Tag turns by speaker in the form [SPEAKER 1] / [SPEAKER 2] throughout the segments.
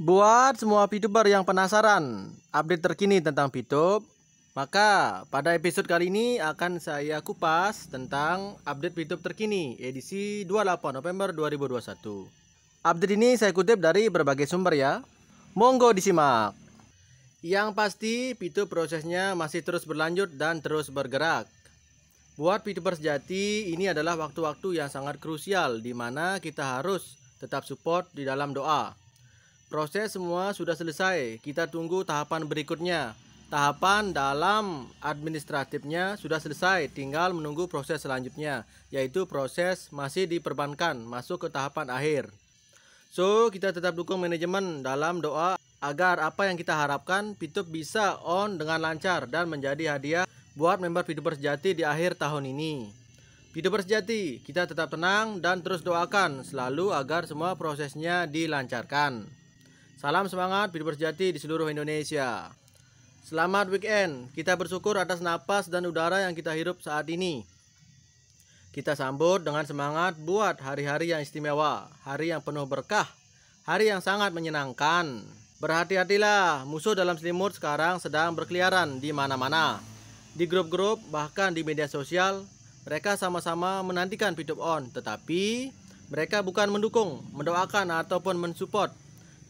[SPEAKER 1] Buat semua VTuber yang penasaran update terkini tentang VTube, maka pada episode kali ini akan saya kupas tentang update VTube terkini edisi 28 November 2021. Update ini saya kutip dari berbagai sumber ya. Monggo disimak. Yang pasti VTube prosesnya masih terus berlanjut dan terus bergerak. Buat VTuber sejati, ini adalah waktu-waktu yang sangat krusial di mana kita harus tetap support di dalam doa. Proses semua sudah selesai, kita tunggu tahapan berikutnya. Tahapan dalam administratifnya sudah selesai, tinggal menunggu proses selanjutnya, yaitu proses masih diperbankan, masuk ke tahapan akhir. So, kita tetap dukung manajemen dalam doa agar apa yang kita harapkan VTube bisa on dengan lancar dan menjadi hadiah buat member VTuber sejati di akhir tahun ini. VTuber sejati, kita tetap tenang dan terus doakan selalu agar semua prosesnya dilancarkan. Salam semangat VTuber sejati di seluruh Indonesia. Selamat weekend. Kita bersyukur atas napas dan udara yang kita hirup saat ini. Kita sambut dengan semangat buat hari-hari yang istimewa, hari yang penuh berkah, hari yang sangat menyenangkan. Berhati-hatilah, musuh dalam selimut sekarang sedang berkeliaran di mana-mana. Di grup-grup, bahkan di media sosial, mereka sama-sama menantikan VTube on, tetapi mereka bukan mendukung, mendoakan ataupun mensupport,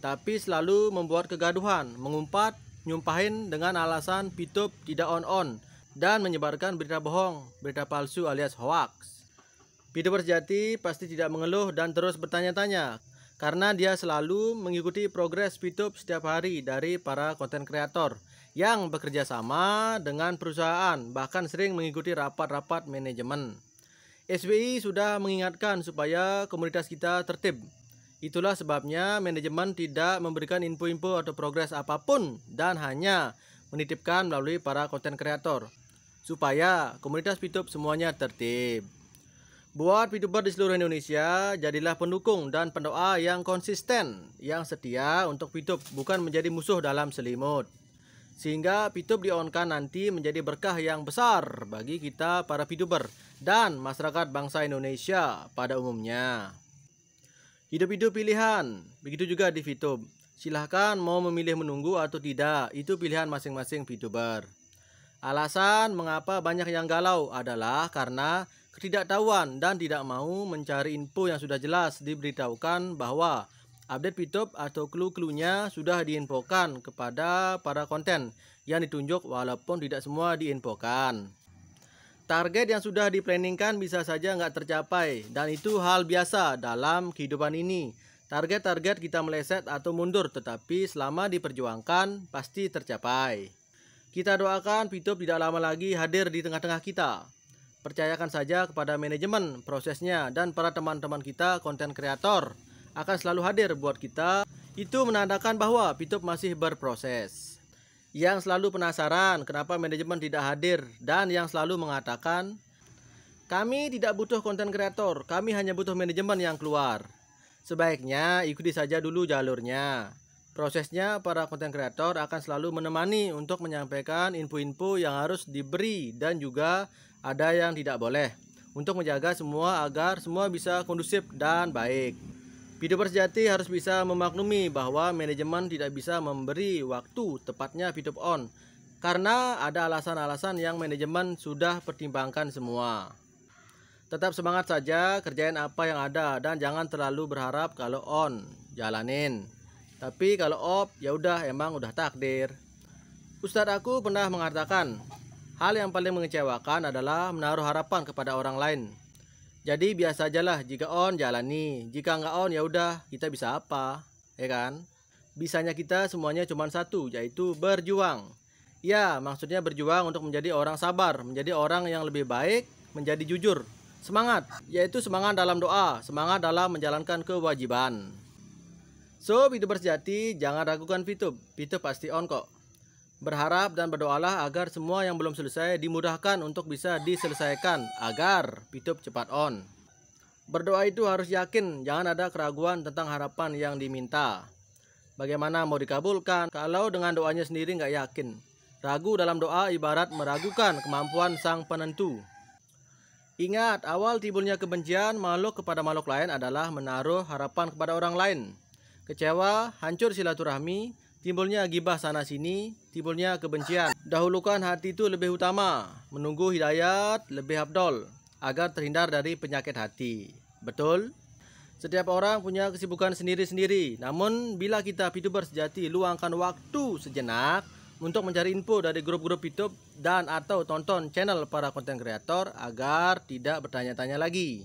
[SPEAKER 1] tapi selalu membuat kegaduhan, mengumpat, nyumpahin dengan alasan VTube tidak on-on, dan menyebarkan berita bohong, berita palsu alias hoax. VTuber sejati pasti tidak mengeluh dan terus bertanya-tanya, karena dia selalu mengikuti progres VTube setiap hari dari para konten kreator yang bekerja sama dengan perusahaan, bahkan sering mengikuti rapat-rapat manajemen. SBI sudah mengingatkan supaya komunitas kita tertib. Itulah sebabnya manajemen tidak memberikan info-info atau progres apapun dan hanya menitipkan melalui para konten kreator supaya komunitas VTube semuanya tertib. Buat VTuber di seluruh Indonesia, jadilah pendukung dan pendoa yang konsisten, yang setia untuk VTube, bukan menjadi musuh dalam selimut. Sehingga VTube di-on-kan nanti menjadi berkah yang besar bagi kita para VTuber dan masyarakat bangsa Indonesia pada umumnya. Hidup-hidup pilihan, begitu juga di VTube. Silahkan mau memilih menunggu atau tidak, itu pilihan masing-masing VTuber. Alasan mengapa banyak yang galau adalah karena ketidaktahuan dan tidak mau mencari info yang sudah jelas diberitahukan bahwa update VTube atau clue-cluenya sudah diinfokan kepada para konten yang ditunjuk walaupun tidak semua diinfokan. Target yang sudah diplanningkan bisa saja nggak tercapai dan itu hal biasa dalam kehidupan ini. Target-target kita meleset atau mundur tetapi selama diperjuangkan pasti tercapai. Kita doakan VTube tidak lama lagi hadir di tengah-tengah kita. Percayakan saja kepada manajemen prosesnya dan para teman-teman kita konten kreator akan selalu hadir buat kita. Itu menandakan bahwa VTube masih berproses. Yang selalu penasaran kenapa manajemen tidak hadir dan yang selalu mengatakan, kami tidak butuh konten kreator, kami hanya butuh manajemen yang keluar. Sebaiknya ikuti saja dulu jalurnya. Prosesnya para konten kreator akan selalu menemani untuk menyampaikan info-info yang harus diberi dan juga ada yang tidak boleh, untuk menjaga semua agar semua bisa kondusif dan baik. VTuber sejati harus bisa memaklumi bahwa manajemen tidak bisa memberi waktu tepatnya VTube on karena ada alasan-alasan yang manajemen sudah pertimbangkan semua. Tetap semangat saja, kerjain apa yang ada dan jangan terlalu berharap kalau on, jalanin. Tapi kalau off, ya udah emang udah takdir. Ustadz aku pernah mengatakan, hal yang paling mengecewakan adalah menaruh harapan kepada orang lain. Jadi biasa ajalah, jika on jalani, jika nggak on ya udah kita bisa apa, ya kan? Bisanya kita semuanya cuma satu, yaitu berjuang. Ya, maksudnya berjuang untuk menjadi orang sabar, menjadi orang yang lebih baik, menjadi jujur. Semangat, yaitu semangat dalam doa, semangat dalam menjalankan kewajiban. So, VTuber sejati, jangan ragukan VTube, VTube pasti on kok. Berharap dan berdoalah agar semua yang belum selesai dimudahkan untuk bisa diselesaikan agar VTube cepat on. Berdoa itu harus yakin, jangan ada keraguan tentang harapan yang diminta. Bagaimana mau dikabulkan kalau dengan doanya sendiri nggak yakin? Ragu dalam doa ibarat meragukan kemampuan sang penentu. Ingat, awal timbulnya kebencian makhluk kepada makhluk lain adalah menaruh harapan kepada orang lain. Kecewa, hancur silaturahmi, timbulnya gibah sana sini, timbulnya kebencian. Dahulukan hati itu lebih utama, menunggu hidayat lebih afdol, agar terhindar dari penyakit hati. Betul? Setiap orang punya kesibukan sendiri-sendiri. Namun bila kita VTuber sejati luangkan waktu sejenak untuk mencari info dari grup-grup YouTube dan atau tonton channel para konten kreator agar tidak bertanya-tanya lagi.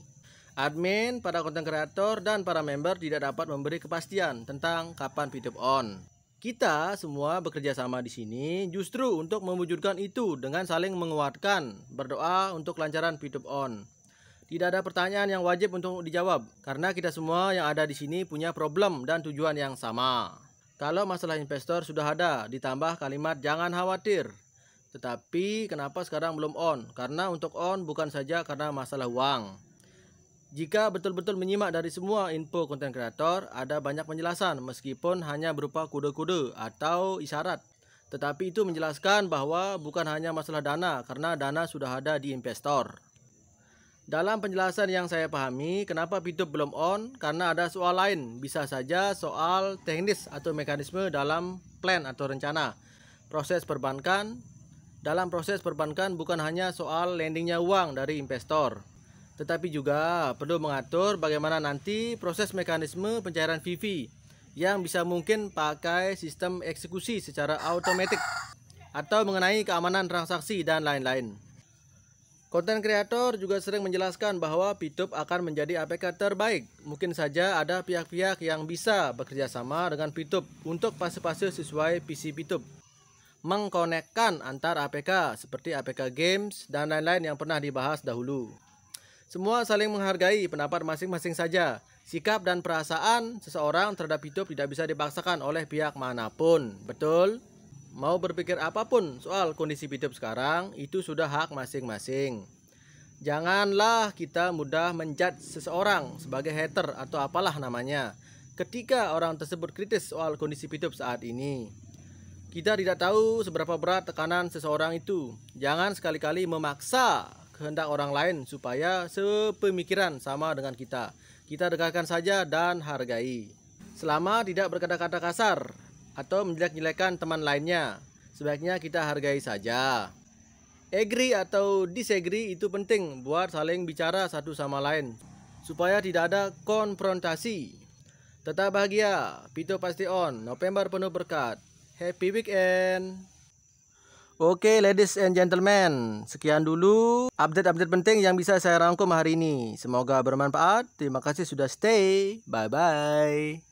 [SPEAKER 1] Admin, para konten kreator, dan para member tidak dapat memberi kepastian tentang kapan VTube on. Kita semua bekerja sama di sini justru untuk mewujudkan itu dengan saling menguatkan, berdoa untuk kelancaran VTube on. Tidak ada pertanyaan yang wajib untuk dijawab karena kita semua yang ada di sini punya problem dan tujuan yang sama. Kalau masalah investor sudah ada, ditambah kalimat jangan khawatir. Tetapi kenapa sekarang belum on? Karena untuk on bukan saja karena masalah uang. Jika betul-betul menyimak dari semua info konten kreator, ada banyak penjelasan meskipun hanya berupa kode-kode atau isyarat. Tetapi itu menjelaskan bahwa bukan hanya masalah dana karena dana sudah ada di investor. Dalam penjelasan yang saya pahami, kenapa VTube belum on? Karena ada soal lain, bisa saja soal teknis atau mekanisme dalam plan atau rencana. Proses perbankan, dalam proses perbankan bukan hanya soal landingnya uang dari investor, tetapi juga perlu mengatur bagaimana nanti proses mekanisme pencairan VV yang bisa mungkin pakai sistem eksekusi secara otomatis atau mengenai keamanan transaksi dan lain-lain. Konten kreator juga sering menjelaskan bahwa VTube akan menjadi APK terbaik. Mungkin saja ada pihak-pihak yang bisa bekerja sama dengan VTube untuk fase-fase sesuai PC VTube. Mengkonekkan antar APK seperti APK games dan lain-lain yang pernah dibahas dahulu. Semua saling menghargai pendapat masing-masing saja. Sikap dan perasaan seseorang terhadap VTube tidak bisa dipaksakan oleh pihak manapun. Betul? Mau berpikir apapun soal kondisi VTube sekarang, itu sudah hak masing-masing. Janganlah kita mudah menjudge seseorang sebagai hater atau apalah namanya ketika orang tersebut kritis soal kondisi VTube saat ini. Kita tidak tahu seberapa berat tekanan seseorang itu. Jangan sekali-kali memaksa kehendak orang lain supaya sepemikiran sama dengan kita. Kita dengarkan saja dan hargai. Selama tidak berkata-kata kasar atau menjelek-jelekan teman lainnya, sebaiknya kita hargai saja. Agree atau disagree itu penting buat saling bicara satu sama lain supaya tidak ada konfrontasi. Tetap bahagia, VTube pasti on, November penuh berkat. Happy weekend. Oke, ladies and gentlemen, sekian dulu update-update penting yang bisa saya rangkum hari ini. Semoga bermanfaat. Terima kasih sudah stay. Bye-bye.